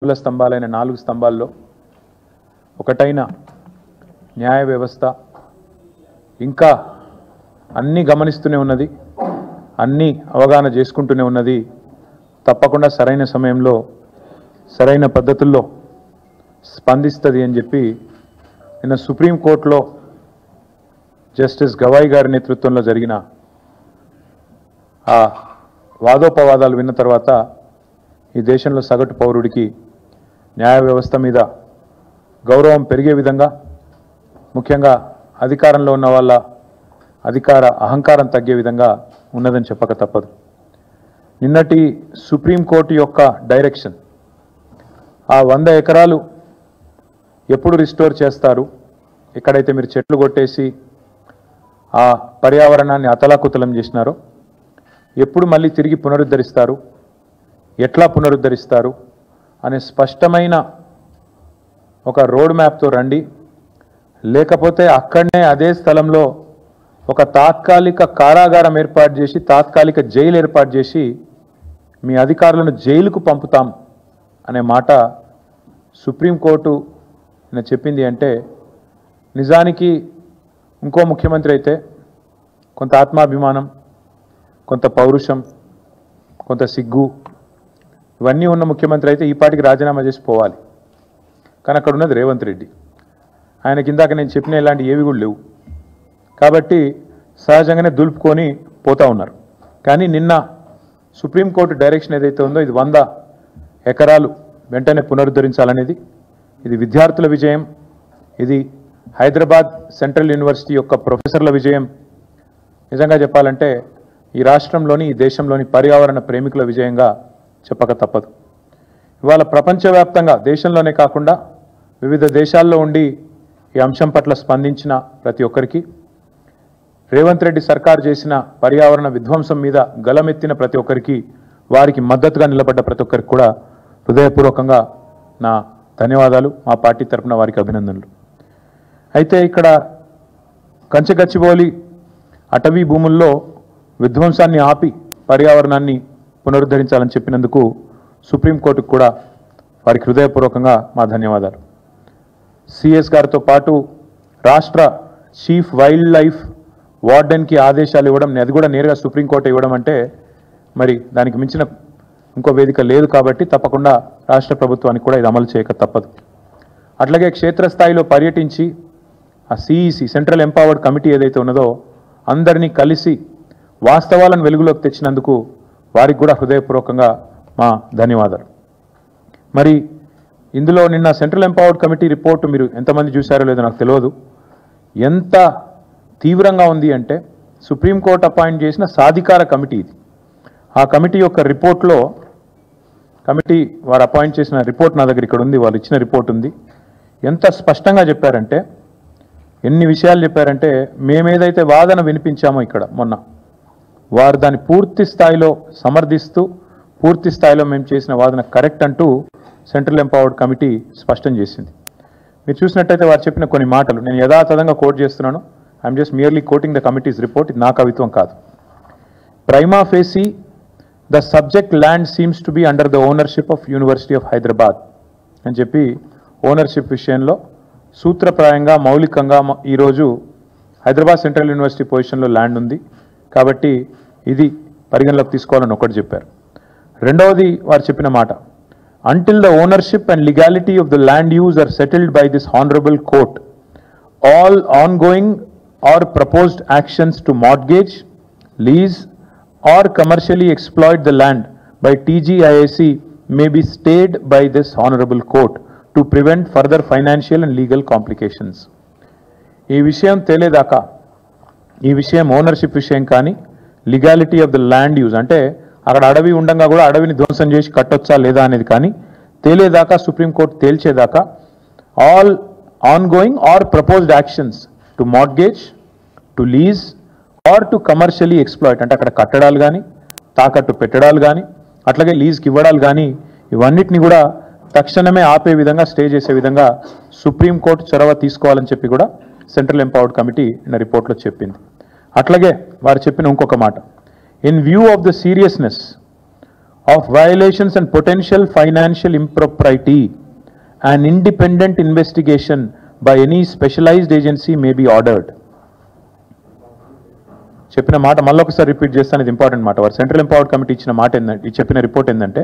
మూల స్తంభాలైన 4 స్తంభాల్లో ఒకటైన న్యాయ వ్యవస్థ ఇంకా అన్నీ గమనిస్తూనే ఉన్నది, అన్నీ అవగాహన చేసుకుంటూనే ఉన్నది. తప్పకుండా సరైన సమయంలో సరైన పద్ధతుల్లో స్పందిస్తుంది అని చెప్పి నిన్న సుప్రీంకోర్టులో జస్టిస్ గవాయి గారి నేతృత్వంలో జరిగిన ఆ వాదోపవాదాలు విన్న తర్వాత ఈ దేశంలో సగటు పౌరుడికి న్యాయ వ్యవస్థ మీద గౌరవం పెరిగే విధంగా, ముఖ్యంగా అధికారంలో ఉన్న వాళ్ళ అధికార అహంకారం తగ్గే విధంగా ఉన్నదని చెప్పక తప్పదు. నిన్నటి సుప్రీంకోర్టు యొక్క డైరెక్షన్, ఆ 100 ఎకరాలు ఎప్పుడు రిస్టోర్ చేస్తారు, ఎక్కడైతే మీరు చెట్లు కొట్టేసి ఆ పర్యావరణాన్ని అతలాకుతలం చేసినారో ఎప్పుడు మళ్ళీ తిరిగి పునరుద్ధరిస్తారు, ఎట్లా పునరుద్ధరిస్తారు అనే స్పష్టమైన ఒక రోడ్ మ్యాప్తో రండి. లేకపోతే అక్కడనే అదే స్థలంలో ఒక తాత్కాలిక కారాగారం ఏర్పాటు చేసి, తాత్కాలిక జైలు ఏర్పాటు చేసి మీ అధికారులను జైలుకు పంపుతాం అనే మాట సుప్రీంకోర్టు చెప్పింది. అంటే నిజానికి ఇంకో ముఖ్యమంత్రి అయితే కొంత ఆత్మాభిమానం, కొంత పౌరుషం, కొంత సిగ్గు ఇవన్నీ ఉన్న ముఖ్యమంత్రి అయితే ఈ పాటికి రాజీనామా చేసి పోవాలి. కానీ అక్కడ ఉన్నది రేవంత్ రెడ్డి. ఆయన కిందాక నేను చెప్పిన ఇలాంటి ఏవి కూడా లేవు కాబట్టి సహజంగానే దులుపుకొని పోతూ ఉన్నారు. కానీ నిన్న సుప్రీంకోర్టు డైరెక్షన్ ఏదైతే ఉందో ఇది 100 ఎకరాలు వెంటనే పునరుద్ధరించాలనేది, ఇది విద్యార్థుల విజయం, ఇది హైదరాబాద్ సెంట్రల్ యూనివర్సిటీ యొక్క ప్రొఫెసర్ల విజయం. నిజంగా చెప్పాలంటే ఈ రాష్ట్రంలోని, ఈ దేశంలోని పర్యావరణ ప్రేమికుల విజయంగా చెప్పక తప్పదు. ఇవాళ ప్రపంచవ్యాప్తంగా, దేశంలోనే కాకుండా వివిధ దేశాల్లో ఉండి ఈ అంశం పట్ల స్పందించిన ప్రతి ఒక్కరికి, రేవంత్ రెడ్డి సర్కార్ చేసిన పర్యావరణ విధ్వంసం మీద గలమెత్తిన ప్రతి ఒక్కరికి, వారికి మద్దతుగా నిలబడ్డ ప్రతి ఒక్కరికి కూడా హృదయపూర్వకంగా నా ధన్యవాదాలు, మా పార్టీ తరఫున వారికి అభినందనలు. అయితే ఇక్కడ కంచగచ్చిబౌలి అటవీ భూముల్లో విధ్వంసాన్ని ఆపి పర్యావరణాన్ని పునరుద్ధరించాలని చెప్పినందుకు సుప్రీంకోర్టుకు కూడా వారికి హృదయపూర్వకంగా మా ధన్యవాదాలు. సిఎస్ గారితో పాటు రాష్ట్ర చీఫ్ వైల్డ్ లైఫ్ వార్డెన్కి ఆదేశాలు ఇవ్వడం, అది కూడా నేరుగా సుప్రీంకోర్టు ఇవ్వడం అంటే మరి దానికి మించిన ఇంకో వేదిక లేదు. కాబట్టి తప్పకుండా రాష్ట్ర ప్రభుత్వానికి కూడా ఇది అమలు చేయక తప్పదు. అట్లాగే క్షేత్రస్థాయిలో పర్యటించి ఆ సిఈసి సెంట్రల్ ఎంపవర్డ్ కమిటీ ఏదైతే ఉన్నదో అందరినీ కలిసి వాస్తవాలను వెలుగులోకి తెచ్చినందుకు వారికి కూడా హృదయపూర్వకంగా మా ధన్యవాదాలు. మరి ఇందులో నిన్న సెంట్రల్ ఎంపవర్డ్ కమిటీ రిపోర్టు మీరు ఎంతమంది చూశారో లేదో నాకు తెలియదు. ఎంత తీవ్రంగా ఉంది అంటే సుప్రీంకోర్టు అపాయింట్ చేసిన సాధికార కమిటీ ఇది. ఆ కమిటీ యొక్క రిపోర్ట్లో, కమిటీ వారు అపాయింట్ చేసిన రిపోర్ట్ నా దగ్గర ఇక్కడ ఉంది, వాళ్ళు ఇచ్చిన రిపోర్ట్ ఉంది. ఎంత స్పష్టంగా చెప్పారంటే, ఎన్ని విషయాలు చెప్పారంటే, మేమేదైతే వాదన వినిపించామో ఇక్కడ మొన్న, వారు దాన్ని పూర్తి స్థాయిలో సమర్థిస్తూ పూర్తి స్థాయిలో మేము చేసిన వాదన కరెక్ట్ అంటూ సెంట్రల్ ఎంపవర్డ్ కమిటీ స్పష్టం చేసింది. మీరు చూసినట్టయితే వారు చెప్పిన కొన్ని మాటలు నేను యథాతథంగా కోట్ చేస్తున్నాను. I'm just merely coating the committees report. ఇది నా కవిత్వం కాదు. Prima facie the subject land seems to be under the ownership of university of Hyderabad అని చెప్పి ఓనర్షిప్ విషయంలో సూత్రప్రాయంగా మౌలికంగా ఈరోజు హైదరాబాద్ సెంట్రల్ యూనివర్సిటీ పొజిషన్లో ల్యాండ్ ఉంది కాబట్టి ఇది పరిగణలోకి తీసుకోవాలని ఒకటి చెప్పారు. రెండవది వారు చెప్పిన మాట, until the ownership and legality of the land use are settled by this honorable court, all ongoing or proposed actions to mortgage, lease or commercially exploit the land by TGIAC may be stayed by this honorable court to prevent further financial and legal complications. ఈ విషయం తేలేదాకా, ఈ విషయం ownership విషయం కానీ, legality of the land use అంటే అక్కడ అడవి ఉండగా కూడా అడవిని ధ్వంసం చేసి కట్టొచ్చా లేదా అనేది కానీ తేలేదాకా, సుప్రీంకోర్టు తేల్చేదాకా all ongoing or proposed actions to mortgage, to lease or to commercially exploit అంటే అక్కడ కట్టడాలు కానీ, తాకట్టు పెట్టడాలు కానీ, అట్లాగే లీజ్కి ఇవ్వడాలు కానీ, ఇవన్నిటిని కూడా తక్షణమే ఆపే విధంగా, స్టే చేసే విధంగా సుప్రీంకోర్టు చొరవ తీసుకోవాలని చెప్పి కూడా సెంట్రల్ ఎంపవర్డ్ కమిటీ నిన్న రిపోర్ట్లో చెప్పింది. అట్లాగే వారు చెప్పిన ఇంకొక మాట, in view of the seriousness of violations and potential financial impropriety, an independent investigation by any specialized agency may be ordered. చెప్పిన మాట మళ్ళీ ఒకసారి రిపీట్ చేస్తాను, ఇది ఇంపార్టెంట్ మాట. వారు సెంట్రల్ ఎంపవర్డ్ కమిటీ ఇచ్చిన మాట ఏంటంటే, చెప్పిన రిపోర్ట్ ఏంటంటే,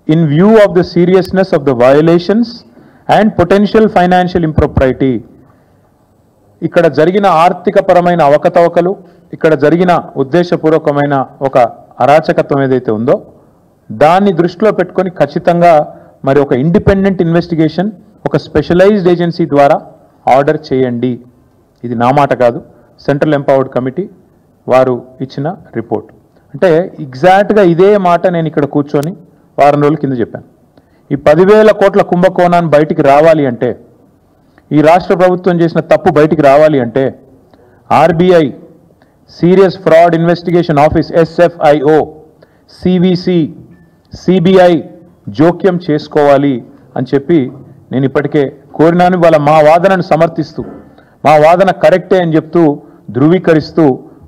in view of the seriousness of the violations and potential financial impropriety, ఇక్కడ జరిగిన ఆర్థిక పరమైన అవకతవకలు, ఇక్కడ జరిగిన ఉద్దేశపూర్వకమైన ఒక అరాచకత్వం ఏదైతే ఉందో దాన్ని దృష్టిలో పెట్టుకొని ఖచ్చితంగా మరి ఒక ఇండిపెండెంట్ ఇన్వెస్టిగేషన్ ఒక స్పెషలైజ్డ్ ఏజెన్సీ ద్వారా ఆర్డర్ చేయండి. ఇది నా మాట కాదు, సెంట్రల్ ఎంపవర్డ్ కమిటీ వారు ఇచ్చిన రిపోర్ట్. అంటే ఎగ్జాక్ట్గా ఇదే మాట నేను ఇక్కడ కూర్చొని వారం రోజుల కింద చెప్పాను. ఈ 10,000 కోట్ల కుంభకోణాన్ని బయటికి రావాలి అంటే, ఈ రాష్ట్ర ప్రభుత్వం చేసిన తప్పు బయటికి రావాలి అంటే RBI, serious fraud investigation office SFIO, CVC, CBI జోక్యం చేసుకోవాలి అని చెప్పి నేను ఇప్పటికే కోరినాను. వాళ్ళ మా వాదనను సమర్థిస్తూ, మా వాదన కరెక్టే అని చెప్తూ ధృవీకరిస్తూ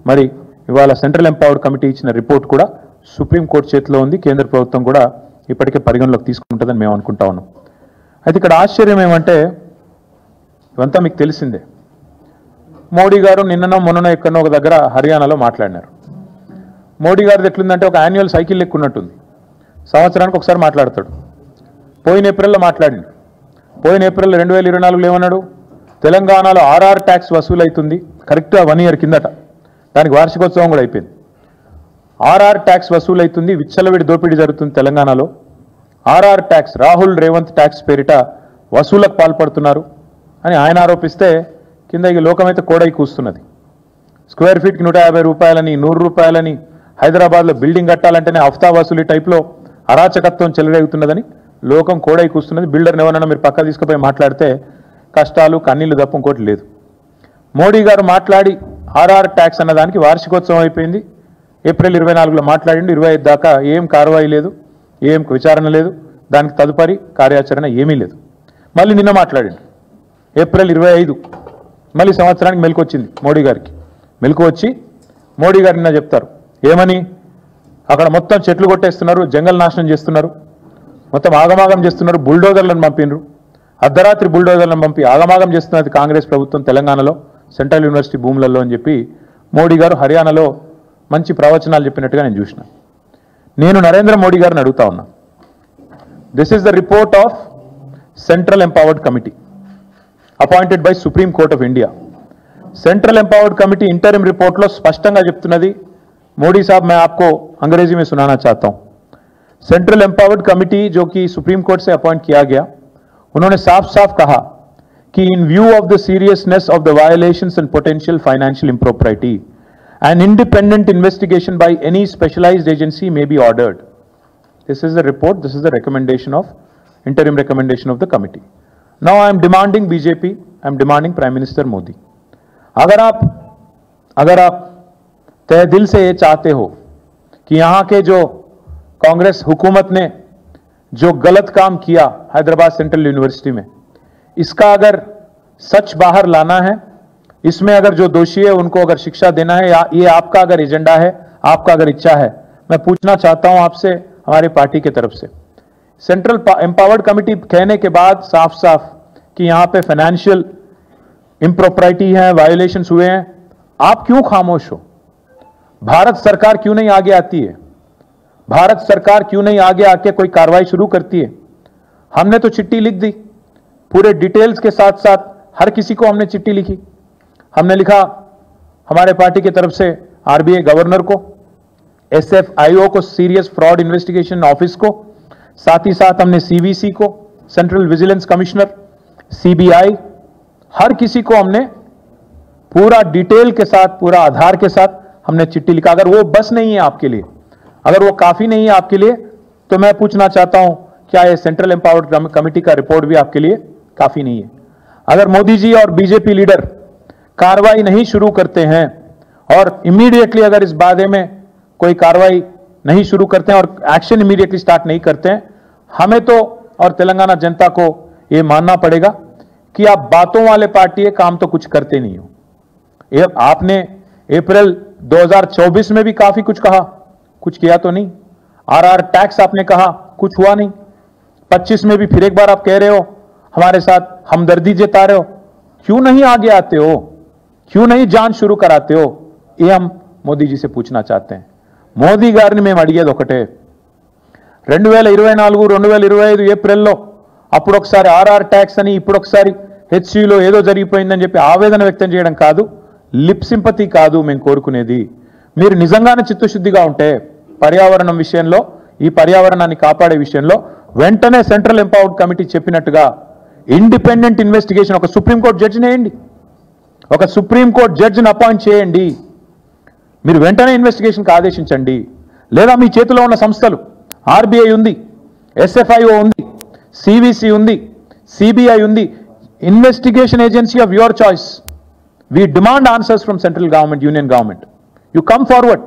మరి ఇవాళ సెంట్రల్ ఎంపవర్డ్ కమిటీ ఇచ్చిన రిపోర్ట్ కూడా సుప్రీంకోర్టు చేతిలో ఉంది. కేంద్ర ప్రభుత్వం కూడా ఇప్పటికే పరిగణలోకి తీసుకుంటుందని మేము అనుకుంటా ఉన్నాం. అయితే ఇక్కడ ఆశ్చర్యం ఏమంటే, ఇవంతా మీకు తెలిసిందే. మోడీ గారు నిన్ననో మొన్ననో ఎక్కడనో ఒక దగ్గర హర్యానాలో మాట్లాడినారు. మోడీ గారిది ఎట్లుందంటే ఒక యాన్యువల్ సైకిల్ ఎక్కున్నట్టుంది. సంవత్సరానికి ఒకసారి మాట్లాడతాడు. పోయిన ఏప్రిల్లో మాట్లాడిండు. పోయిన ఏప్రిల్ 2024లో ఏమన్నాడు, తెలంగాణలో RR ట్యాక్స్ వసూలు అవుతుంది. కరెక్ట్గా 1 ఇయర్ కిందట, దానికి వార్షికోత్సవం కూడా అయిపోయింది. RR ట్యాక్స్ వసూలు అవుతుంది, విచ్చలవిడి దోపిడీ జరుగుతుంది తెలంగాణలో. RR tax, Rahul Revanth tax పేరిట వసూలకు పాల్పడుతున్నారు అని ఆయన ఆరోపిస్తే కింద ఈ లోకమైతే కోడై కూస్తున్నది. స్క్వేర్ ఫీట్కి 150 రూపాయలని, 100 రూపాయలని, హైదరాబాద్లో బిల్డింగ్ కట్టాలంటేనే హఫ్తా వసూలు టైప్లో అరాచకత్వం చెలరేగుతున్నదని లోకం కోడై కూస్తున్నది. బిల్డర్ని ఎవరన్నా మీరు పక్క తీసుకుపోయి మాట్లాడితే కష్టాలు కన్నీళ్లు తప్ప ఇంకోటి లేదు. మోడీ గారు మాట్లాడి RR ట్యాక్స్ అన్నదానికి వార్షికోత్సవం అయిపోయింది. ఏప్రిల్ 24లో మాట్లాడిండు, 25 దాకా ఏం కార్వాయి లేదు, ఏం విచారణ లేదు, దానికి తదుపరి కార్యాచరణ ఏమీ లేదు. మళ్ళీ నిన్న మాట్లాడిండు ఏప్రిల్ 25, మళ్ళీ సంవత్సరానికి మెలకు వచ్చింది మోడీ గారికి. మెలకు వచ్చి మోడీ గారు నిన్న చెప్తారు ఏమని, అక్కడ మొత్తం చెట్లు కొట్టేస్తున్నారు, జంగల్ నాశనం చేస్తున్నారు, మొత్తం ఆగమాగం చేస్తున్నారు, బుల్డోజర్లను పంపినరు, అర్ధరాత్రి బుల్డోజర్లను పంపి ఆగమాగం చేస్తున్నది కాంగ్రెస్ ప్రభుత్వం తెలంగాణలో సెంట్రల్ యూనివర్సిటీ భూములలో అని చెప్పి మోడీ గారు హర్యానాలో మంచి ప్రవచనాలు చెప్పినట్టుగా నేను చూసిన. నేను నరేంద్ర మోడీ గారిని అడుగుతా ఉన్నా, this is the report of central empowered committee appointed by supreme court of India. Central empowered committee interim report लो स्पष्टंगा చెప్తున్నది. मोदी साहब मैं आपको अंग्रेजी में सुनाना चाहता हूं. सेंट्रल एम्पावर्ड कमेटी जो कि सुप्रीम कोर्ट से अपॉइंट किया गया, उन्होंने साफ साफ कहा कि in view of the seriousness of the violations and potential financial impropriety an independent investigation by any specialized agency may be ordered. This is the report, this is the recommendation of interim recommendation of the committee. Now I am demanding BJP, I am demanding Prime Minister Modi, अगर आप तय दिल से ये चाहते हो कि यहां के जो कांग्रेस हुकूमत ने जो गलत काम किया हैदराबाद सेंट्रल यूनिवर्सिटी में, इसका अगर सच बाहर लाना है, इसमें अगर जो दोषी है उनको अगर शिक्षा देना है, या ये आपका अगर एजेंडा है, आपका अगर इच्छा है, मैं पूछना चाहता हूं आपसे, हमारी पार्टी की तरफ से, सेंट्रल एम्पावर्ड कमेटी कहने के बाद साफ साफ कि यहां पे फाइनेंशियल इंप्रोप्राइटी है, वायोलेशंस हुए हैं, आप क्यों खामोश हो? भारत सरकार क्यों नहीं आगे आती है? भारत सरकार क्यों नहीं आगे आके कोई कार्रवाई शुरू करती है? हमने तो चिट्ठी लिख दी, पूरे डिटेल्स के साथ साथ हर किसी को हमने चिट्ठी लिखी. हमने लिखा हमारे पार्टी की तरफ से आरबीआई गवर्नर को, SFIO को, सीरियस फ्रॉड इन्वेस्टिगेशन ऑफिस को, साथ ही साथ हमने CVC को, सेंट्रल विजिलेंस कमिश्नर, CBI, हर किसी को हमने पूरा डिटेल के साथ, पूरा आधार के साथ हमने चिट्ठी लिखा. अगर वो बस नहीं है आपके लिए, अगर वो काफी नहीं है आपके लिए, तो मैं पूछना चाहता हूं क्या ये सेंट्रल एम्पावर्ड कमेटी का रिपोर्ट भी आपके लिए काफी नहीं है? अगर मोदी जी और बीजेपी लीडर कार्रवाई नहीं शुरू करते हैं और इमीडिएटली अगर इस बारे में कोई कार्रवाई नहीं शुरू करते हैं और एक्शन इमीडिएटली स्टार्ट नहीं करते हैं, हमें तो और तेलंगाना जनता को यह मानना पड़ेगा कि आप बातों वाले पार्टी है, काम तो कुछ करते नहीं हो. आपने अप्रैल 2024 में भी काफी कुछ कहा, कुछ किया तो नहीं. आरआर टैक्स आपने कहा, कुछ हुआ नहीं। 25 में भी फिर एक बार आप कह रहे हो हमारे साथ हमदर्दी जता रहे हो, क्यों नहीं आगे आते हो, क्यों नहीं जांच शुरू कराते हो? ये हम मोदी जी से पूछना चाहते हैं। మోదీ గారిని మేము అడిగేది ఒకటే, 2024 2025 ఏప్రిల్లో అప్పుడు ఒకసారి ఆర్ఆర్ ట్యాక్స్ అని, ఇప్పుడు ఒకసారి హెచ్సిలో ఏదో జరిగిపోయిందని చెప్పి ఆవేదన వ్యక్తం చేయడం కాదు, లిప్ సింపతి కాదు మేము కోరుకునేది. మీరు నిజంగానే చిత్తశుద్ధిగా ఉంటే పర్యావరణం విషయంలో, ఈ పర్యావరణాన్ని కాపాడే విషయంలో వెంటనే సెంట్రల్ ఎంపవర్డ్ కమిటీ చెప్పినట్టుగా ఇండిపెండెంట్ ఇన్వెస్టిగేషన్, ఒక సుప్రీంకోర్టు జడ్జిని వేయండి, ఒక సుప్రీంకోర్టు జడ్జిని అపాయింట్ చేయండి. మీరు వెంటనే ఇన్వెస్టిగేషన్కి ఆదేశించండి. లేదా మీ చేతిలో ఉన్న సంస్థలు, ఆర్బీఐ ఉంది, ఎస్ఎఫ్ఐఓ ఉంది, సివిసి ఉంది, సిబిఐ ఉంది, investigation agency of your choice. We demand answers from central government, union government. You come forward.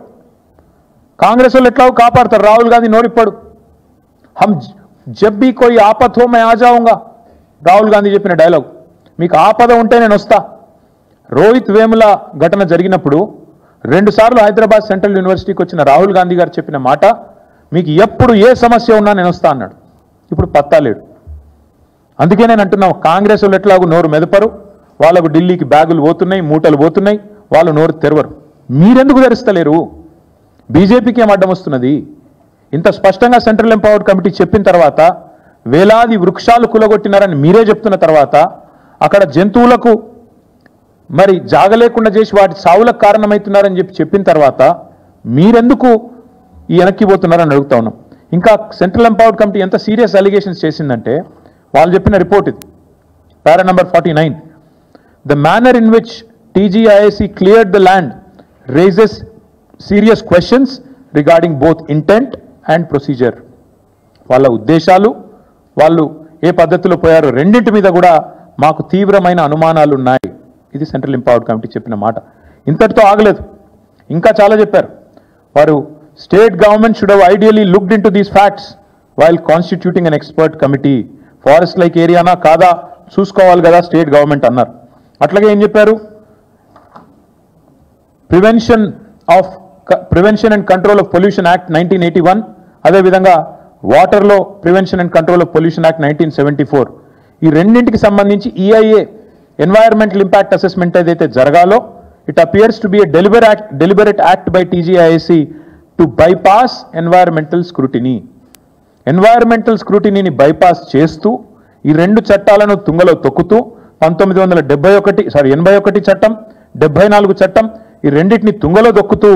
Congress वाले एट्ला कापाड़तारु, राहुल गांधी नोरिप्पाडु, हम जब भी कोई आपत हो मैं आ जाऊंगा, राहुल गांधी చెప్పిన డైలాగ్. మీకు ఆపద ఉంటే నేను వస్తా. రోహిత్ వేముల ఘటన జరిగినప్పుడు 2 సార్లు హైదరాబాద్ సెంట్రల్ యూనివర్సిటీకి వచ్చిన రాహుల్ గాంధీ గారు చెప్పిన మాట, మీకు ఎప్పుడు ఏ సమస్య ఉన్నా నేను వస్తా అన్నాడు. ఇప్పుడు పత్తా లేడు. అందుకే నేను అంటున్నాను, కాంగ్రెస్ వాళ్ళు ఎట్లాగూ నోరు మెదపరు, వాళ్ళకు ఢిల్లీకి బ్యాగులు పోతున్నాయి, మూటలు పోతున్నాయి, వాళ్ళు నోరు తెరవరు. మీరెందుకు తెరుస్తలేరు? బీజేపీకి ఏం అడ్డం వస్తున్నది? ఇంత స్పష్టంగా సెంట్రల్ ఎంపవర్డ్ కమిటీ చెప్పిన తర్వాత, వేలాది వృక్షాలు కులగొట్టినారని మీరే చెప్తున్న తర్వాత, అక్కడ జంతువులకు మరి జాగలేకుండా చేసి వాటి సావులకు కారణమవుతున్నారని చెప్పిన తర్వాత మీరెందుకు ఈ వెనక్కి పోతున్నారని అడుగుతా ఉన్నాం. ఇంకా సెంట్రల్ ఎంపవర్డ్ కమిటీ ఎంత సీరియస్ అలిగేషన్స్ చేసిందంటే, వాళ్ళు చెప్పిన రిపోర్ట్ ఇది, పారా number 49. The manner in which TGIAC cleared the land raises serious questions regarding both intent and procedure. వాళ్ళ ఉద్దేశాలు, వాళ్ళు ఏ పద్ధతిలో పోయారో రెండింటి మీద కూడా మాకు తీవ్రమైన అనుమానాలు ఉన్నాయి. ఇది సెంట్రల్ ఎంపవర్డ్ కమిటీ చెప్పిన మాట. ఇంతటితో ఆగలేదు, ఇంకా చాలా చెప్పారు. వారు state government should have ideally looked into these facts while constituting an expert committee. Forest like ఏరియానా కాదా చూసుకోవాలి కదా స్టేట్ గవర్నమెంట్ అన్నారు. అట్లాగే ఏం చెప్పారు, prevention and control of pollution act 1981, అదేవిధంగా వాటర్లో prevention and control of pollution act 1974, ఈ రెండింటికి సంబంధించి ఈఐఏ ఎన్వైరన్మెంటల్ ఇంపాక్ట్ అసెస్మెంట్ ఏదైతే జరగాలో, it appears to be a deliberate act by TGIAC to bypass environmental scrutiny. Environmental స్క్రూటినీని బైపాస్ చేస్తూ ఈ 2 చట్టాలను తుంగలో తొక్కుతూ 81 చట్టం, 74 చట్టం, ఈ రెండింటిని తుంగలో దొక్కుతూ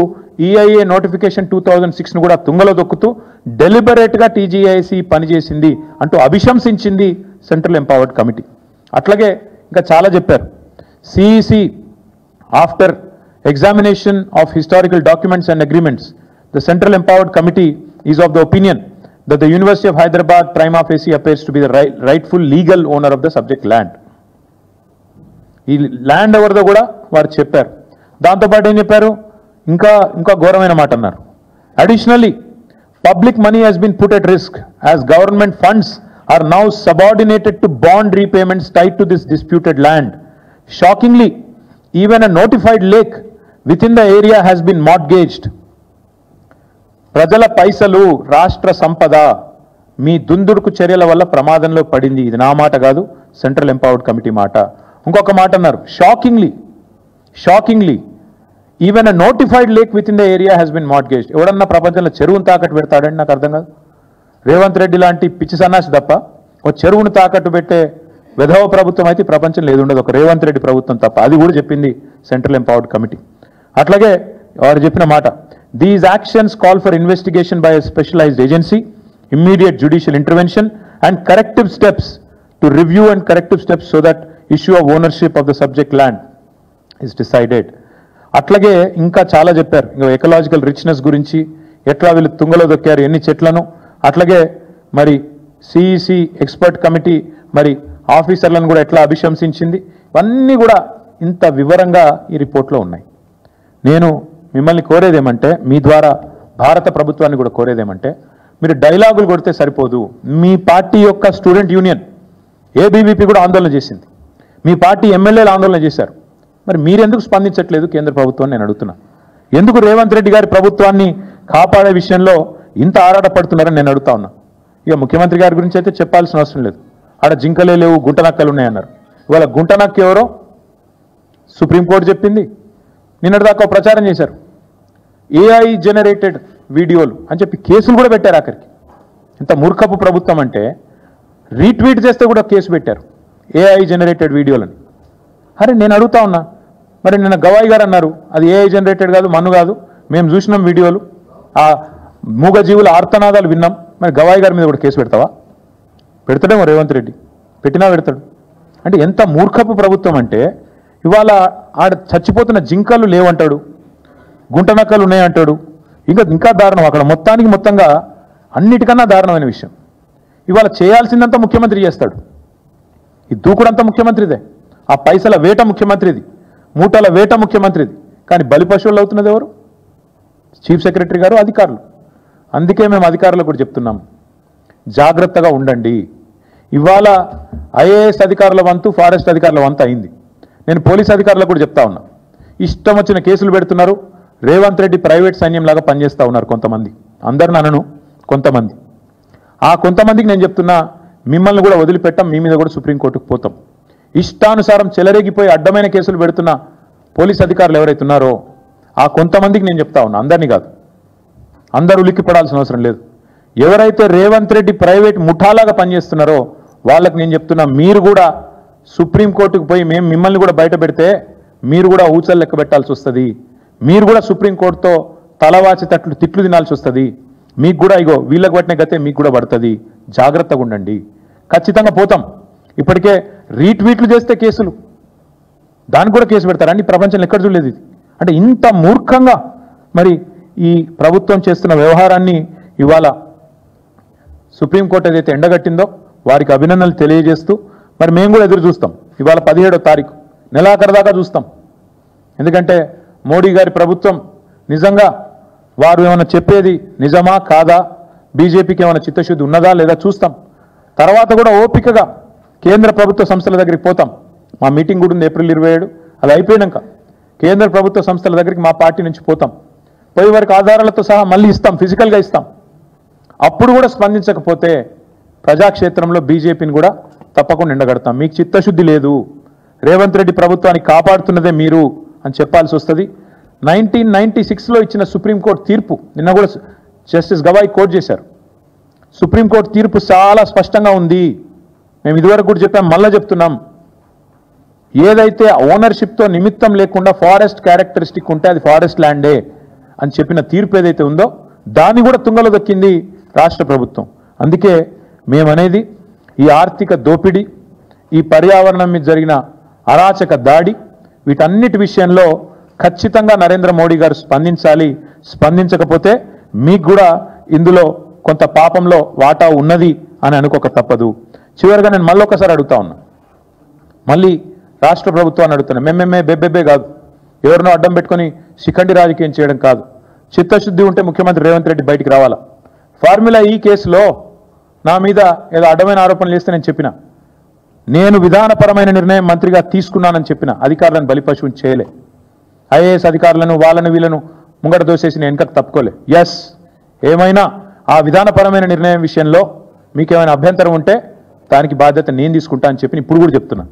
ఈఐఏ నోటిఫికేషన్ 2006ను కూడా తుంగలో దొక్కుతూ డెలిబరేట్గా టీజీఐసీ పనిచేసింది అంటూ అభిశంసించింది సెంట్రల్ ఎంపవర్డ్ కమిటీ. అట్లాగే ఇంకా చాలా చెప్పారు. CEC after examination of historical documents and agreements, the central empowered committee is of the opinion that the University of Hyderabad prima facie appears to be the rightful legal owner of the subject land. ఈ land ఎవరిదో కూడా వారు చెప్పారు. దాంతోపాటు ఏం చెప్పారు, ఇంకా ఘోరమైన మాట అన్నారు. Additionally public money has been put at risk as government funds are now subordinated to bond repayments tied to this disputed land. Shockingly even a notified lake within the area has been mortgaged. ప్రజల పైసలు, రాష్ట్ర సంపద మీ దుందుడుకు చర్యల వల్ల ప్రమాదంలో పడింది. ఇది నా మాట కాదు, సెంట్రల్ ఎంపవర్డ్ కమిటీ మాట. ఇంకొక మాట అన్నారు, shockingly even a notified lake within the area has been mortgaged. ఎవడన్నా ప్రపంచంలో చెరువును తాకట్టు పెడతాడండి? నాకు అర్థం కాదు. రేవంత్ రెడ్డి లాంటి పిచ్చి సన్నాసి తప్ప ఒక చెరువును తాకట్టు పెట్టే విధవ ప్రభుత్వం అయితే ప్రపంచంలో ఏది ఉండదు, ఒక రేవంత్ రెడ్డి ప్రభుత్వం తప్ప. అది కూడా చెప్పింది సెంట్రల్ ఎంపవర్డ్ కమిటీ. అట్లాగే వారు చెప్పిన మాట, these actions call for investigation by a specialized agency, immediate judicial intervention and corrective steps to review and corrective steps so that issue of ownership of the subject land is decided. అట్లాగే ఇంకా చాలా చెప్పారు. ఇంకా ecological richness గురించి, ఎట్లా వీళ్ళు తుంగలో దొక్కారు ఎన్ని చెట్లను, అట్లాగే మరి సిఈసి ఎక్స్పర్ట్ కమిటీ మరి ఆఫీసర్లను కూడా ఎట్లా అభిశంసించింది, ఇవన్నీ కూడా ఇంత వివరంగా ఈ రిపోర్ట్లో ఉన్నాయి. నేను మిమ్మల్ని కోరేదేమంటే, మీ ద్వారా భారత ప్రభుత్వాన్ని కూడా కోరేదేమంటే, మీరు డైలాగులు కొడితే సరిపోదు. మీ పార్టీ యొక్క స్టూడెంట్ యూనియన్ ఏబీవీపీ కూడా ఆందోళన చేసింది, మీ పార్టీ ఎమ్మెల్యేలు ఆందోళన చేశారు. మరి మీరెందుకు స్పందించట్లేదు కేంద్ర ప్రభుత్వాన్ని నేను అడుగుతున్నా. ఎందుకు రేవంత్ రెడ్డి గారి ప్రభుత్వాన్ని కాపాడే విషయంలో ఇంత ఆరాటపడుతున్నారని నేను అడుగుతా ఉన్నా. ఇక ముఖ్యమంత్రి గారి గురించి అయితే చెప్పాల్సిన అవసరం లేదు. ఆడ జింకలే లేవు, గుంటనక్కలు ఉన్నాయన్నారు. ఇవాళ గుంటనక్క ఎవరో సుప్రీంకోర్టు చెప్పింది. నిన్నటిదాకా ప్రచారం చేశారు, ఏఐ జనరేటెడ్ వీడియోలు అని చెప్పి కేసులు కూడా పెట్టారు. ఆఖరికి ఇంత మూర్ఖపు ప్రభుత్వం అంటే రీట్వీట్ చేస్తే కూడా కేసు పెట్టారు ఏఐ జనరేటెడ్ వీడియోలని. అరే నేను అడుగుతా ఉన్నా, మరి నిన్న గవాయి గారు అన్నారు అది ఏఐ జనరేటెడ్ కాదు, మన్ను కాదు, మేము చూసినాం వీడియోలు, ఆ మూగజీవుల ఆర్తనాదాలు విన్నాం. మరి గవాయి గారి మీద కూడా కేసు పెడతావా? పెడతాడేమో రేవంత్ రెడ్డి, పెట్టినా పెడతాడు. అంటే ఎంత మూర్ఖపు ప్రభుత్వం అంటే ఇవాళ ఆడ చచ్చిపోతున్న జింకలు లేవంటాడు, గుంటనక్కలు ఉన్నాయంటాడు. ఇంకా దారుణం, అక్కడ మొత్తంగా అన్నిటికన్నా దారుణమైన విషయం ఇవాళ చేయాల్సిందంతా ముఖ్యమంత్రి చేస్తాడు. ఈ దూకుడంతా ముఖ్యమంత్రిదే, ఆ పైసల వేట ముఖ్యమంత్రిది, మూటల వేట ముఖ్యమంత్రిది. కానీ బలి పశువులు అవుతున్నది ఎవరు? చీఫ్ సెక్రటరీ గారు, అధికారులు. అందుకే మేము అధికారులకు కూడా చెప్తున్నాం, జాగ్రత్తగా ఉండండి. ఇవాళ ఐఏఎస్ అధికారుల వంతు, ఫారెస్ట్ అధికారుల వంతు అయింది. నేను పోలీస్ అధికారులకు కూడా చెప్తా ఉన్నా, ఇష్టం వచ్చిన కేసులు పెడుతున్నారు. రేవంత్ రెడ్డి ప్రైవేట్ సైన్యంలాగా పనిచేస్తూ ఉన్నారు కొంతమంది, అందరిని అనను, కొంతమంది. ఆ కొంతమందికి నేను చెప్తున్నా, మిమ్మల్ని కూడా వదిలిపెట్టాం, మీ మీద కూడా సుప్రీంకోర్టుకు పోతాం. ఇష్టానుసారం చెలరేగిపోయి అడ్డమైన కేసులు పెడుతున్న పోలీస్ అధికారులు ఎవరైతే ఉన్నారో ఆ కొంతమందికి నేను చెప్తా ఉన్నా, అందరినీ కాదు. అందరూ ఉలిక్కిపడాల్సిన అవసరం లేదు. ఎవరైతే రేవంత్ రెడ్డి ప్రైవేట్ ముఠాలాగా పనిచేస్తున్నారో వాళ్ళకి నేను చెప్తున్నా, మీరు కూడా సుప్రీంకోర్టుకు పోయి మేము మిమ్మల్ని కూడా బయట పెడితే మీరు కూడా ఊచలు లెక్క పెట్టాల్సి వస్తుంది. మీరు కూడా సుప్రీంకోర్టుతో తలవాచి తిట్లు తినాల్సి వస్తుంది. మీకు కూడా ఇగో వీళ్ళకి పట్టిన గతే మీకు కూడా పడుతుంది. జాగ్రత్తగా ఉండండి. ఖచ్చితంగా పోతాం. ఇప్పటికే రీట్వీట్లు చేస్తే కేసులు, దానికి కూడా కేసు పెడతారు. అన్ని ప్రపంచంలో ఎక్కడ చూడలేదు ఇది. అంటే ఇంత మూర్ఖంగా మరి ఈ ప్రభుత్వం చేస్తున్న వ్యవహారాన్ని ఇవాళ సుప్రీంకోర్టు ఏదైతే ఎండగట్టిందో వారికి అభినందనలు తెలియజేస్తూ మరి మేము కూడా ఎదురు చూస్తాం. ఇవాళ 17వ తారీఖు నెలాఖరు దాకా చూస్తాం. ఎందుకంటే మోడీ గారి ప్రభుత్వం నిజంగా వారు ఏమైనా చెప్పేది నిజమా కాదా, బీజేపీకి ఏమైనా చిత్తశుద్ధి ఉన్నదా లేదా చూస్తాం. తర్వాత కూడా ఓపికగా కేంద్ర ప్రభుత్వ సంస్థల దగ్గరికి పోతాం. మా మీటింగ్ కూడా ఉంది ఏప్రిల్ 27. అది అయిపోయాక కేంద్ర ప్రభుత్వ సంస్థల దగ్గరికి మా పార్టీ నుంచి పోతాం. పోయి వారికి ఆధారాలతో సహా మళ్ళీ ఇస్తాం, ఫిజికల్గా ఇస్తాం. అప్పుడు కూడా స్పందించకపోతే ప్రజాక్షేత్రంలో బీజేపీని కూడా తప్పకుండా ఎండగడతాం. మీకు చిత్తశుద్ధి లేదు, రేవంత్ రెడ్డి ప్రభుత్వాన్ని కాపాడుతున్నదే మీరు అని చెప్పాల్సి వస్తుంది. 1996లో ఇచ్చిన సుప్రీంకోర్టు తీర్పు నిన్న కూడా జస్టిస్ గవాయి కోట్ చేశారు. సుప్రీంకోర్టు తీర్పు చాలా స్పష్టంగా ఉంది. మేము ఇదివరకు కూడా చెప్పాం, మళ్ళీ చెప్తున్నాం. ఏదైతే ఓనర్షిప్తో నిమిత్తం లేకుండా ఫారెస్ట్ క్యారెక్టరిస్టిక్ ఉంటే అది ఫారెస్ట్ ల్యాండే అని చెప్పిన తీర్పు ఏదైతే ఉందో దాన్ని కూడా తుంగలో దొక్కింది రాష్ట్ర ప్రభుత్వం. అందుకే మేమనేది ఈ ఆర్థిక దోపిడీ, ఈ పర్యావరణం మీద జరిగిన అరాచక దాడి, వీటన్నిటి విషయంలో ఖచ్చితంగా నరేంద్ర మోడీ గారు స్పందించాలి. స్పందించకపోతే మీకు కూడా ఇందులో కొంత పాపంలో వాటా ఉన్నది అని అనుకోక తప్పదు. చివరిగా నేను మళ్ళొకసారి అడుగుతా ఉన్నా, మళ్ళీ రాష్ట్ర ప్రభుత్వాన్ని అడుగుతున్నా, మేమేమే బెబ్బెబ్బే కాదు, ఎవరినో అడ్డం పెట్టుకొని శిఖండి రాజకీయం చేయడం కాదు. చిత్తశుద్ధి ఉంటే ముఖ్యమంత్రి రేవంత్ రెడ్డి బయటికి రావాలా. ఫార్ములా ఈ కేసులో నా మీద ఏదో అడ్డమైన ఆరోపణలు చేస్తే నేను చెప్పిన, నేను విధానపరమైన నిర్ణయం మంత్రిగా తీసుకున్నానని చెప్పిన, అధికారులను బలిపశువుని చేయలే. ఐఏఎస్ అధికారులను వాళ్ళను వీళ్ళను ముంగట దోసేసి నేను వెనకకు తప్పుకోలే. ఎస్, ఏమైనా ఆ విధానపరమైన నిర్ణయం విషయంలో మీకేమైనా అభ్యంతరం ఉంటే దానికి బాధ్యత నేను తీసుకుంటా అని చెప్పి ఇప్పుడు కూడా చెప్తున్నా.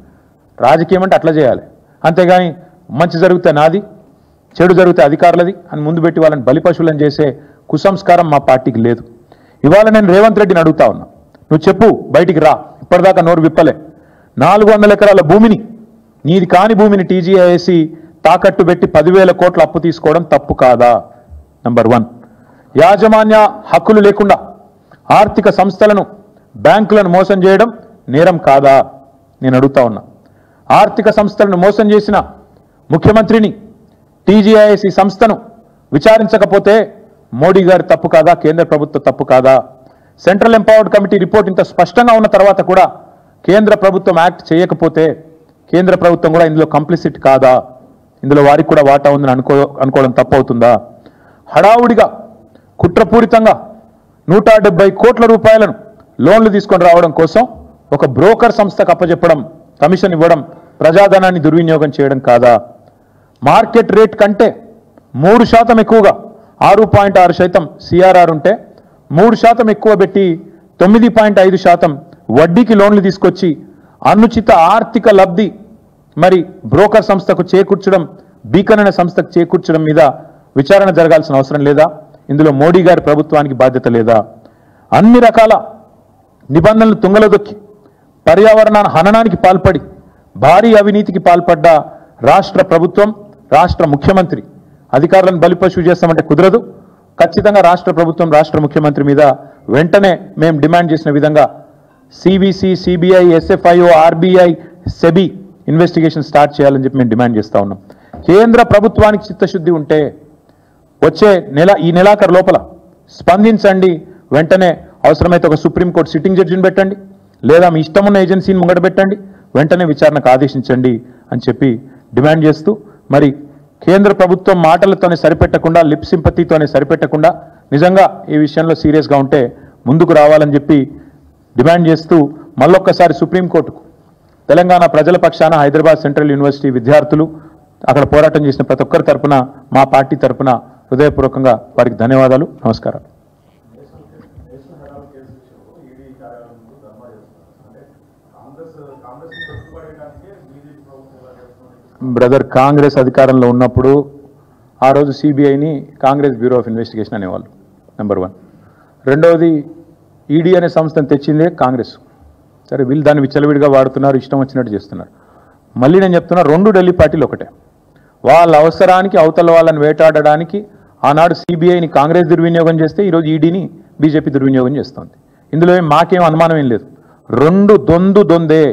రాజకీయం అంటే అట్లా చేయాలి, అంతేగాని మంచి జరిగితే నాది, చెడు జరిగితే అధికారులది అని ముందు పెట్టి వాళ్ళని బలిపశువులను చేసే కుసంస్కారం మా పార్టీకి లేదు. ఇవాళ నేను రేవంత్ రెడ్డిని అడుగుతా ఉన్నా, నువ్వు చెప్పు, బయటికి రా. ఇప్పటిదాకా నోరు విప్పలే. 400 ఎకరాల భూమిని, నీది కాని భూమిని టీజీఐఏసీ తాకట్టు పెట్టి 10,000 కోట్ల అప్పు తీసుకోవడం తప్పు కాదా? నంబర్ 1. యాజమాన్య హక్కులు లేకుండా ఆర్థిక సంస్థలను, బ్యాంకులను మోసం చేయడం నేరం కాదా? నేను అడుగుతా ఉన్నా. ఆర్థిక సంస్థలను మోసం చేసిన ముఖ్యమంత్రిని, టీజీఐఏసీ సంస్థను విచారించకపోతే మోడీ గారి తప్పు కాదా? కేంద్ర ప్రభుత్వ తప్పు కాదా? సెంట్రల్ ఎంపవర్డ్ కమిటీ రిపోర్ట్ ఇంత స్పష్టంగా ఉన్న తర్వాత కూడా కేంద్ర ప్రభుత్వం యాక్ట్ చేయకపోతే కేంద్ర ప్రభుత్వం కూడా ఇందులో కంప్లిసిట్ కాదా? ఇందులో వారికి కూడా వాటా ఉందని అనుకోవడం తప్పవుతుందా? హడావుడిగా కుట్రపూరితంగా 170 కోట్ల రూపాయలను లోన్లు తీసుకొని రావడం కోసం ఒక బ్రోకర్ సంస్థకు అప్పచెప్పడం, కమిషన్ ఇవ్వడం ప్రజాధనాన్ని దుర్వినియోగం చేయడం కాదా? మార్కెట్ రేట్ కంటే 3% ఎక్కువగా 6.6% సిఆర్ఆర్ ఉంటే 3% ఎక్కువ పెట్టి 9.5% వడ్డీకి లోన్లు తీసుకొచ్చి అనుచిత ఆర్థిక లబ్ధి మరి బ్రోకర్ సంస్థకు చేకూర్చడం, బీకన్ అనే సంస్థకు చేకూర్చడం మీద విచారణ జరగాల్సిన అవసరం లేదా? ఇందులో మోడీ గారి ప్రభుత్వానికి బాధ్యత లేదా? అన్ని రకాల నిబంధనలు తుంగలో దొక్కి పర్యావరణ హననానికి పాల్పడి భారీ అవినీతికి పాల్పడ్డ రాష్ట్ర ప్రభుత్వం, రాష్ట్ర ముఖ్యమంత్రి అధికారులను బలిపశువు చేస్తామంటే కుదరదు. ఖచ్చితంగా రాష్ట్ర ప్రభుత్వం, రాష్ట్ర ముఖ్యమంత్రి మీద వెంటనే మేము డిమాండ్ చేసిన విధంగా CBC, CBI, SFIO, RBI, SEBI investigation start చేయాలని చెప్పి మేము డిమాండ్ చేస్తా ఉన్నాం. కేంద్ర ప్రభుత్వానికి చిత్తశుద్ధి ఉంటే వచ్చే ఈ నెలాఖరు లోపల స్పందించండి. వెంటనే అవసరమైతే ఒక సుప్రీంకోర్టు సిట్టింగ్ జడ్జిని పెట్టండి, లేదా మీ ఇష్టమున్న ఏజెన్సీని ముంగట పెట్టండి, వెంటనే విచారణకు ఆదేశించండి అని చెప్పి డిమాండ్ చేస్తూ, మరి కేంద్ర ప్రభుత్వం మాటలతోనే సరిపెట్టకుండా, లిప్ సింపతితోనే సరిపెట్టకుండా నిజంగా ఈ విషయంలో సీరియస్గా ఉంటే ముందుకు రావాలని చెప్పి డిమాండ్ చేస్తూ మళ్ళొక్కసారి సుప్రీంకోర్టుకు తెలంగాణ ప్రజల పక్షాన హైదరాబాద్ సెంట్రల్ యూనివర్సిటీ విద్యార్థులు అక్కడ పోరాటం చేసిన ప్రతి ఒక్కరి తరపున, మా పార్టీ తరపున హృదయపూర్వకంగా వారికి ధన్యవాదాలు, నమస్కారాలు. బ్రదర్, కాంగ్రెస్ అధికారంలో ఉన్నప్పుడు ఆ రోజు సిబిఐని కాంగ్రెస్ బ్యూరో ఆఫ్ ఇన్వెస్టిగేషన్ అనేవాళ్ళు, నెంబర్ 1. రెండవది ఈడీ అనే సంస్థను తెచ్చిందే కాంగ్రెస్. సరే, వీళ్ళు దాన్ని విచ్చలవిడిగా వాడుతున్నారు, ఇష్టం వచ్చినట్టు చేస్తున్నారు. మళ్ళీ నేను చెప్తున్నా, 2 ఢిల్లీ పార్టీలు ఒకటే. వాళ్ళ అవసరానికి అవతల వాళ్ళని వేటాడడానికి ఆనాడు సిబిఐని కాంగ్రెస్ దుర్వినియోగం చేస్తే ఈరోజు ఈడీని బీజేపీ దుర్వినియోగం చేస్తుంది. ఇందులో మాకేం అనుమానం ఏం లేదు. 2 దొందే.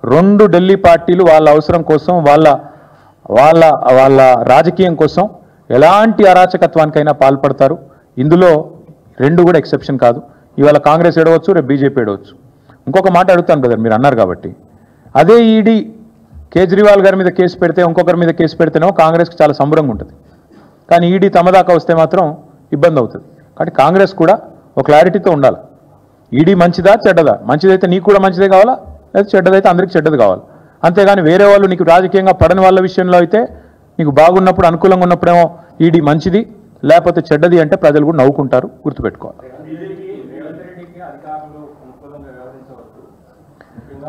2 ఢిల్లీ పార్టీలు వాళ్ళ అవసరం కోసం, వాళ్ళ రాజకీయం కోసం ఎలాంటి అరాచకత్వానికైనా పాల్పడతారు. ఇందులో 2 కూడా ఎక్సెప్షన్ కాదు. ఇవాళ కాంగ్రెస్ ఏడవచ్చు, రేపు బీజేపీ ఏడవచ్చు. ఇంకొక మాట అడుగుతాను బ్రదర్, మీరు అన్నారు కాబట్టి, అదే ఈడీ కేజ్రీవాల్ గారి మీద కేసు పెడితే, ఇంకొకరి మీద కేసు పెడితేనేమో కాంగ్రెస్కి చాలా సంబరంగా ఉంటుంది. కానీ ఈడీ తమ దాకా వస్తే మాత్రం ఇబ్బంది అవుతుంది. కాబట్టి కాంగ్రెస్ కూడా ఒక క్లారిటీతో ఉండాలి. ఈడీ మంచిదా చెడ్డదా? మంచిదైతే నీకు కూడా మంచిదే కావాలా, లేదా చెడ్డదైతే అందరికీ చెడ్డది కావాలి. అంతేగాని వేరే వాళ్ళు నీకు రాజకీయంగా పడని వాళ్ళ విషయంలో అయితే నీకు బాగున్నప్పుడు, అనుకూలంగా ఉన్నప్పుడేమో ఈడీ మంచిది, లేకపోతే చెడ్డది అంటే ప్రజలు కూడా నవ్వుకుంటారు, గుర్తుపెట్టుకోవాలి.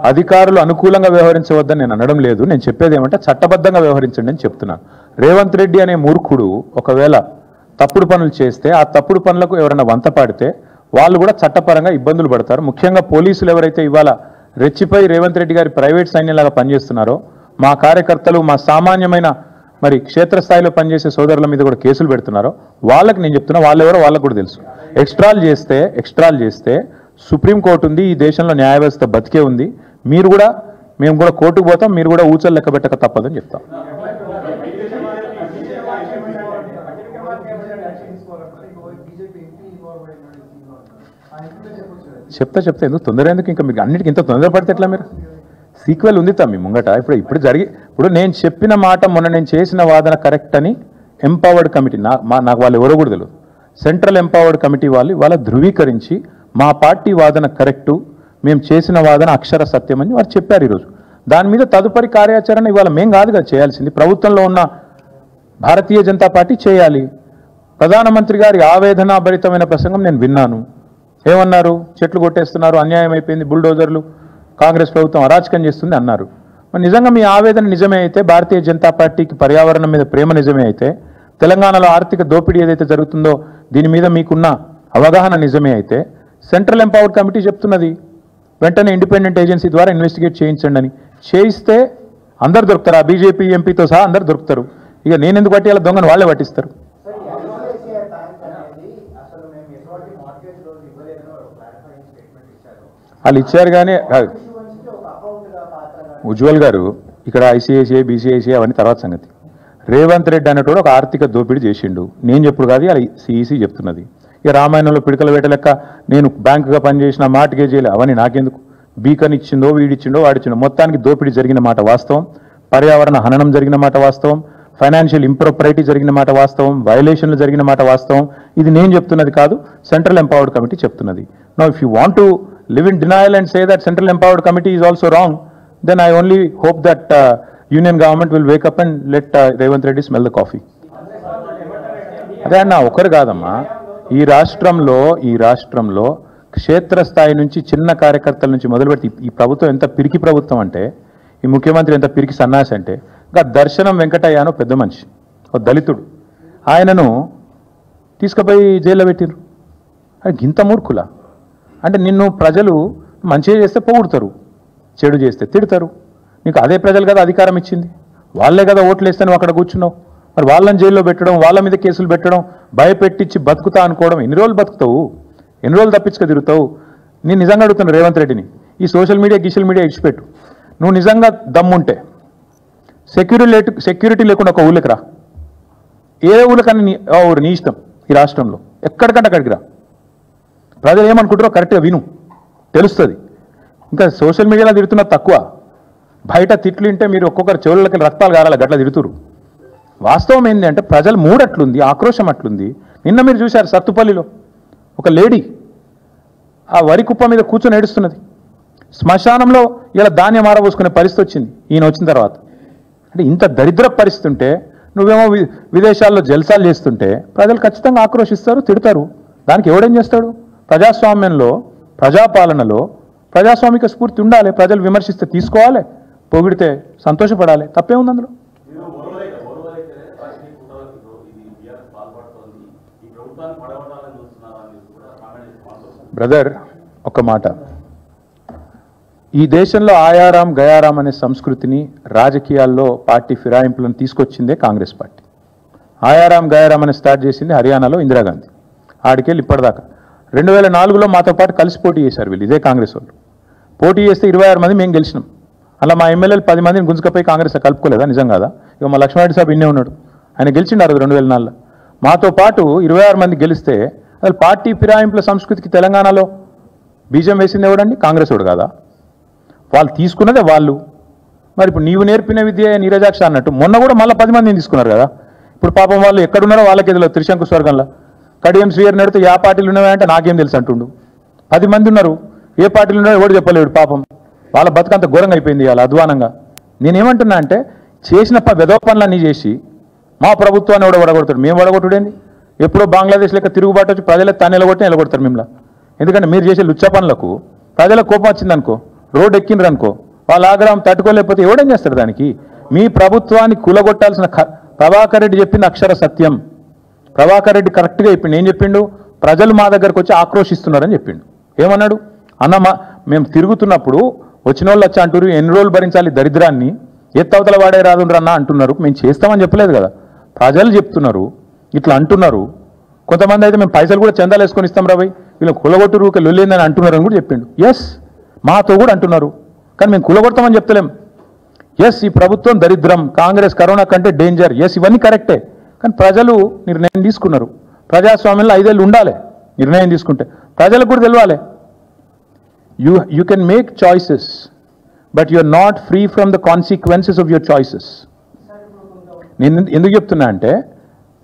అధికారులు అనుకూలంగా వ్యవహరించవద్దని నేను అనడం లేదు. నేను చెప్పేది ఏమంటే చట్టబద్ధంగా వ్యవహరించండి అని చెప్తున్నాను. రేవంత్ రెడ్డి అనే మూర్ఖుడు ఒకవేళ తప్పుడు పనులు చేస్తే, ఆ తప్పుడు పనులకు ఎవరైనా వంత పాడితే వాళ్ళు కూడా చట్టపరంగా ఇబ్బందులు పడతారు. ముఖ్యంగా పోలీసులు ఎవరైతే ఇవాళ రెచ్చిపోయి రేవంత్ రెడ్డి గారి ప్రైవేట్ సైన్యంలాగా పనిచేస్తున్నారో, మా కార్యకర్తలు, మా సామాన్యమైన మరి క్షేత్రస్థాయిలో పనిచేసే సోదరుల మీద కూడా కేసులు పెడుతున్నారో వాళ్ళకి నేను చెప్తున్నా, వాళ్ళెవరో వాళ్ళకు కూడా తెలుసు. ఎక్స్ట్రాల్ చేస్తే సుప్రీంకోర్టు ఉంది, ఈ దేశంలో న్యాయ వ్యవస్థ బతికే ఉంది. మేము కూడా కోర్టుకు పోతాం, మీరు కూడా ఊచలు లెక్క పెట్టక తప్పదని చెప్తాం. చెప్తా ఎందుకు తొందర, ఎందుకు ఇంకా మీకు అన్నిటికీ ఇంత తొందర పడితే ఎట్లా? మీరు సీక్వెల్ ఉంది మీ ముంగట. ఇప్పుడు నేను చెప్పిన మాట, మొన్న నేను చేసిన వాదన కరెక్ట్ అని ఎంపవర్డ్ కమిటీ, నాకు వాళ్ళు ఎవరో కూడా తెలియదు, సెంట్రల్ ఎంపవర్డ్ కమిటీ వాళ్ళ ధృవీకరించి మా పార్టీ వాదన కరెక్టు, మేము చేసిన వాదన అక్షర సత్యం అని వారు చెప్పారు ఈరోజు. దాని మీద తదుపరి కార్యాచరణ ఇవాళ మేం కాదు కదా చేయాల్సింది, ప్రభుత్వంలో ఉన్న భారతీయ జనతా పార్టీ చేయాలి. ప్రధానమంత్రి గారి ఆవేదనాభరితమైన ప్రసంగం నేను విన్నాను. ఏమన్నారు? చెట్లు కొట్టేస్తున్నారు, అన్యాయం అయిపోయింది, బుల్డోజర్లు, కాంగ్రెస్ ప్రభుత్వం అరాచకం చేస్తుంది అన్నారు. మరి నిజంగా మీ ఆవేదన నిజమే అయితే, భారతీయ జనతా పార్టీకి పర్యావరణం మీద ప్రేమ నిజమే అయితే, తెలంగాణలో ఆర్థిక దోపిడీ ఏదైతే జరుగుతుందో దీని మీద మీకున్న అవగాహన నిజమే అయితే, సెంట్రల్ ఎంపవర్డ్ కమిటీ చెప్తున్నది వెంటనే ఇండిపెండెంట్ ఏజెన్సీ ద్వారా ఇన్వెస్టిగేట్ చేయించండి అని. చేయిస్తే అందరు దొరుకుతారు, ఆ బీజేపీ ఎంపీతో సహా అందరు దొరుకుతారు. ఇక నేను ఎందుకు పట్టియాలి? దొంగను వాళ్ళే పట్టిస్తారు. వాళ్ళు ఇచ్చారు. కానీ ఉజ్వల్ గారు ఇక్కడ ఐసీఐసీఐ, బీసీఐసీఐ అవన్నీ తర్వాత సంగతి. రేవంత్ రెడ్డి అనేటోడు ఒక ఆర్థిక దోపిడీ చేసిండు. నేను చెప్పుడు కాదు, అలా సిఈసీ చెప్తున్నది. ఇక రామాయణంలో పిడకల వేట లెక్క నేను బ్యాంకుగా పనిచేసిన మార్ట్గేజ్ చేయలే, అవన్నీ నాకెందుకు? బీకన్ ఇచ్చిందో, వీడిచ్చిండో, వాడిచ్చిండో, మొత్తానికి దోపిడీ జరిగిన మాట వాస్తవం, పర్యావరణ హననం జరిగిన మాట వాస్తవం, ఫైనాన్షియల్ ఇంప్రాపరిటీ జరిగిన మాట వాస్తవం, వయలేషన్లు జరిగిన మాట వాస్తవం. ఇది నేను చెప్తున్నది కాదు, సెంట్రల్ ఎంపవర్డ్ కమిటీ చెప్తున్నది. Now if you want to live in denial and say that Central Empowered Committee is also wrong, then I only hope that Union government will wake up and let Revanth Reddy smell the coffee. అదే అన్న, ఒకరు కాదమ్మా, ఈ రాష్ట్రంలో క్షేత్రస్థాయి నుంచి చిన్న కార్యకర్తల నుంచి మొదలుపెట్టి ఈ ప్రభుత్వం ఎంత పిరికి ప్రభుత్వం అంటే, ఈ ముఖ్యమంత్రి ఎంత పిరికి సన్నాసి అంటే, ఇంకా దర్శనం వెంకటయ్య అనో పెద్ద మనిషి, ఒక దళితుడు, ఆయనను తీసుకుపోయి జైల్లో పెట్టిరు. అది గింత మూర్ఖులా? అంటే నిన్ను ప్రజలు మంచిగా చేస్తే పొగుడుతారు, చెడు చేస్తే తిడతారు. నీకు అదే ప్రజలు కదా అధికారం ఇచ్చింది, వాళ్ళే కదా ఓట్లు వేస్తే నువ్వు అక్కడ కూర్చున్నావు. మరి వాళ్ళని జైల్లో పెట్టడం, వాళ్ళ మీద కేసులు పెట్టడం, భయపెట్టించి బతుకుతా అనుకోవడం, ఎన్ని రోజులు బతుకుతావు? ఎన్ని రోజులు తప్పించుక తిరుగుతావు? నేను నిజంగా అడుగుతున్నా రేవంత్ రెడ్డిని, ఈ సోషల్ మీడియా ఇచ్చిపెట్టు. నువ్వు నిజంగా దమ్ముంటే సెక్యూరిటీ లేకుండా ఒక ఊళ్ళకి రా, ఏ ఊళ్ళకన్నా నీ ఇష్టం. ఈ రాష్ట్రంలో ఎక్కడికంటే అక్కడికి రా, ప్రజలు ఏమనుకుంటారో కరెక్ట్గా విను, తెలుస్తుంది. ఇంకా సోషల్ మీడియాలో తిడుతున్నా తక్కువ, బయట తిట్లు వింటే మీరు ఒక్కొక్కరు చెవులకి రక్తాలు కారాలి, గట్లా తిడుతురు. వాస్తవం ఏంటి అంటే ప్రజల మూడ్ అట్లుంది, ఆక్రోశం అట్లుంది. నిన్న మీరు చూశారు సత్తుపల్లిలో ఒక లేడీ ఆ వరి కుప్ప మీద కూర్చొని ఏడుస్తున్నది. శ్మశానంలో ఇలా ధాన్యం ఆరబోసుకునే పరిస్థితి వచ్చింది ఈయన వచ్చిన తర్వాత. అంటే ఇంత దరిద్ర పరిస్థితి ఉంటే నువ్వేమో విదేశాల్లో జల్సాలు చేస్తుంటే ప్రజలు ఖచ్చితంగా ఆక్రోశిస్తారు, తిడతారు. దానికి ఎవడేం చేస్తాడు? ప్రజాస్వామ్యంలో, ప్రజాపాలనలో ప్రజాస్వామిక స్ఫూర్తి ఉండాలి. ప్రజలు విమర్శిస్తే తీసుకోవాలి, పొగిడితే సంతోషపడాలి, తప్పేముంది అందులో? బ్రదర్, ఒక మాట, ఈ దేశంలో ఆయారాం గయారాం అనే సంస్కృతిని రాజకీయాల్లో పార్టీ ఫిరాయింపులను తీసుకొచ్చిందే కాంగ్రెస్ పార్టీ. ఆయారాం గయారాం అని స్టార్ట్ చేసింది హర్యానాలో ఇందిరాగాంధీ. ఆడికెళ్ళి ఇప్పటిదాకా 2004లో మాతో పాటు కలిసి పోటీ చేశారు వీళ్ళు, ఇదే కాంగ్రెస్ వాళ్ళు. పోటీ చేస్తే 26 మంది మేము గెలిచినాం. అలా మా ఎమ్మెల్యేలు 10 మందిని గుంజుకపోయి కాంగ్రెస్లో కలుపుకోలేదా? నిజం కాదా? ఇక మా లక్ష్మారెడ్డి సాబ్ ఇన్నే ఉన్నాడు, ఆయన గెలిచిండారు 2004లో. మాతో పాటు 26 మంది గెలిస్తే అసలు పార్టీ ఫిరాయింపుల సంస్కృతికి తెలంగాణలో బీజం వేసింది ఎవడండి? కాంగ్రెస్ వాడు కాదా? వాళ్ళు తీసుకున్నదే వాళ్ళు. మరి ఇప్పుడు నీవు నేర్పిన విద్య నీరజాక్ష అన్నట్టు మొన్న కూడా మళ్ళీ 10 మందిని తీసుకున్నారు కదా. ఇప్పుడు పాపం వాళ్ళు ఎక్కడున్నారో వాళ్ళకి ఎదులో త్రిశంకు స్వర్గంలో కడియం శ్రీయర్ నడితే ఏ పార్టీలు ఉన్నాయంటే నాకేం తెలుసు అంటుండు. 10 మంది ఉన్నారు, ఏ పార్టీలు ఉన్నారో ఎవడు చెప్పలేడు. పాపం వాళ్ళ బతుకంత ఘోరంగా అయిపోయింది వాళ్ళ అధ్వానంగా. నేనేమంటున్నా అంటే చేసిన వెధవ పనులన్నీ చేసి మా ప్రభుత్వాన్ని ఎవడ వడగొడతాడు? మేము వడగొట్టుడేంది? ఎప్పుడో బంగ్లాదేశ్ లెక్క తిరుగుబాటు వచ్చి ప్రజలకు తాను నిలగొట్టి నిలగొడతారు మిమ్మల్ని. ఎందుకంటే మీరు చేసే లుచ్చ పనులకు ప్రజలకు కోపం వచ్చిందనుకో, రోడ్డు ఎక్కిండ్రు అనుకో, వాళ్ళ ఆగ్రహం తట్టుకోలేకపోతే ఎవడేం చేస్తాడు దానికి? మీ ప్రభుత్వాన్ని కూలగొట్టాల్సిన ప్రభాకర్ రెడ్డి చెప్పింది అక్షర సత్యం. ప్రభాకర్ రెడ్డి కరెక్ట్గా చెప్పిండు. ఏం చెప్పిండు? ప్రజలు మా దగ్గరకు వచ్చి ఆక్రోషిస్తున్నారని చెప్పిండు. ఏమన్నాడు? అన్న మేము తిరుగుతున్నప్పుడు వచ్చిన వాళ్ళు వచ్చి అంటారు ఎన్ని రోజులు భరించాలి దరిద్రాన్ని, ఎత్తవతల వాడే రాదుండ్రన్నా అంటున్నారు. మేము చేస్తామని చెప్పలేదు కదా, ప్రజలు చెప్తున్నారు, ఇట్లా అంటున్నారు. కొంతమంది అయితే మేము పైసలు కూడా చందాలు వేసుకొని ఇస్తాం రా భయ్, వీళ్ళు కులగొట్టు రూక లొల్లిందని అంటున్నారు అని కూడా చెప్పిండు. ఎస్, మాతో కూడా అంటున్నారు, కానీ మేము కులగొడతామని చెప్తలేం. ఎస్, ఈ ప్రభుత్వం దరిద్రం, కాంగ్రెస్ కరోనా కంటే డేంజర్, ఎస్ ఇవన్నీ కరెక్టే. కానీ ప్రజలు నిర్ణయం తీసుకున్నారు. ప్రజాస్వామ్యంలో 5 ఏళ్ళు ఉండాలి. నిర్ణయం తీసుకుంటే ప్రజలకు కూడా తెలియాలి. You can make choices but you are not free from the consequences of your choices. నేను ఎందుకు చెప్తున్నా అంటే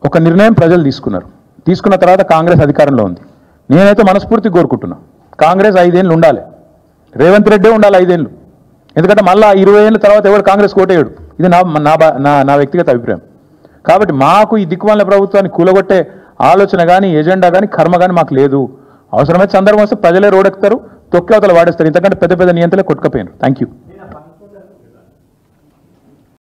ఒక నిర్ణయం ప్రజలు తీసుకున్నారు, తీసుకున్న తర్వాత కాంగ్రెస్ అధికారంలో ఉంది. నేనైతే మనస్ఫూర్తి కోరుకుంటున్నా కాంగ్రెస్ 5 ఏళ్ళు ఉండాలి, రేవంత్ రెడ్డే ఉండాలి 5 ఏళ్ళు. ఎందుకంటే మళ్ళీ 20 ఏళ్ళ తర్వాత ఎవరు కాంగ్రెస్ కోటేయడు. ఇది నా వ్యక్తిగత అభిప్రాయం. కాబట్టి మాకు ఈ దిక్కుమాలిన ప్రభుత్వాన్ని కూలగొట్టే ఆలోచన కానీ, ఎజెండా కానీ, కర్మ కానీ మాకు లేదు. అవసరమైతే సందర్భం వస్తే ప్రజలే రోడెక్కుతారు, తొక్కి అవతల వాడేస్తారు. ఇంతకంటే పెద్ద పెద్ద నియంత్రణలే కొట్టుకపోయినారు. Thank you.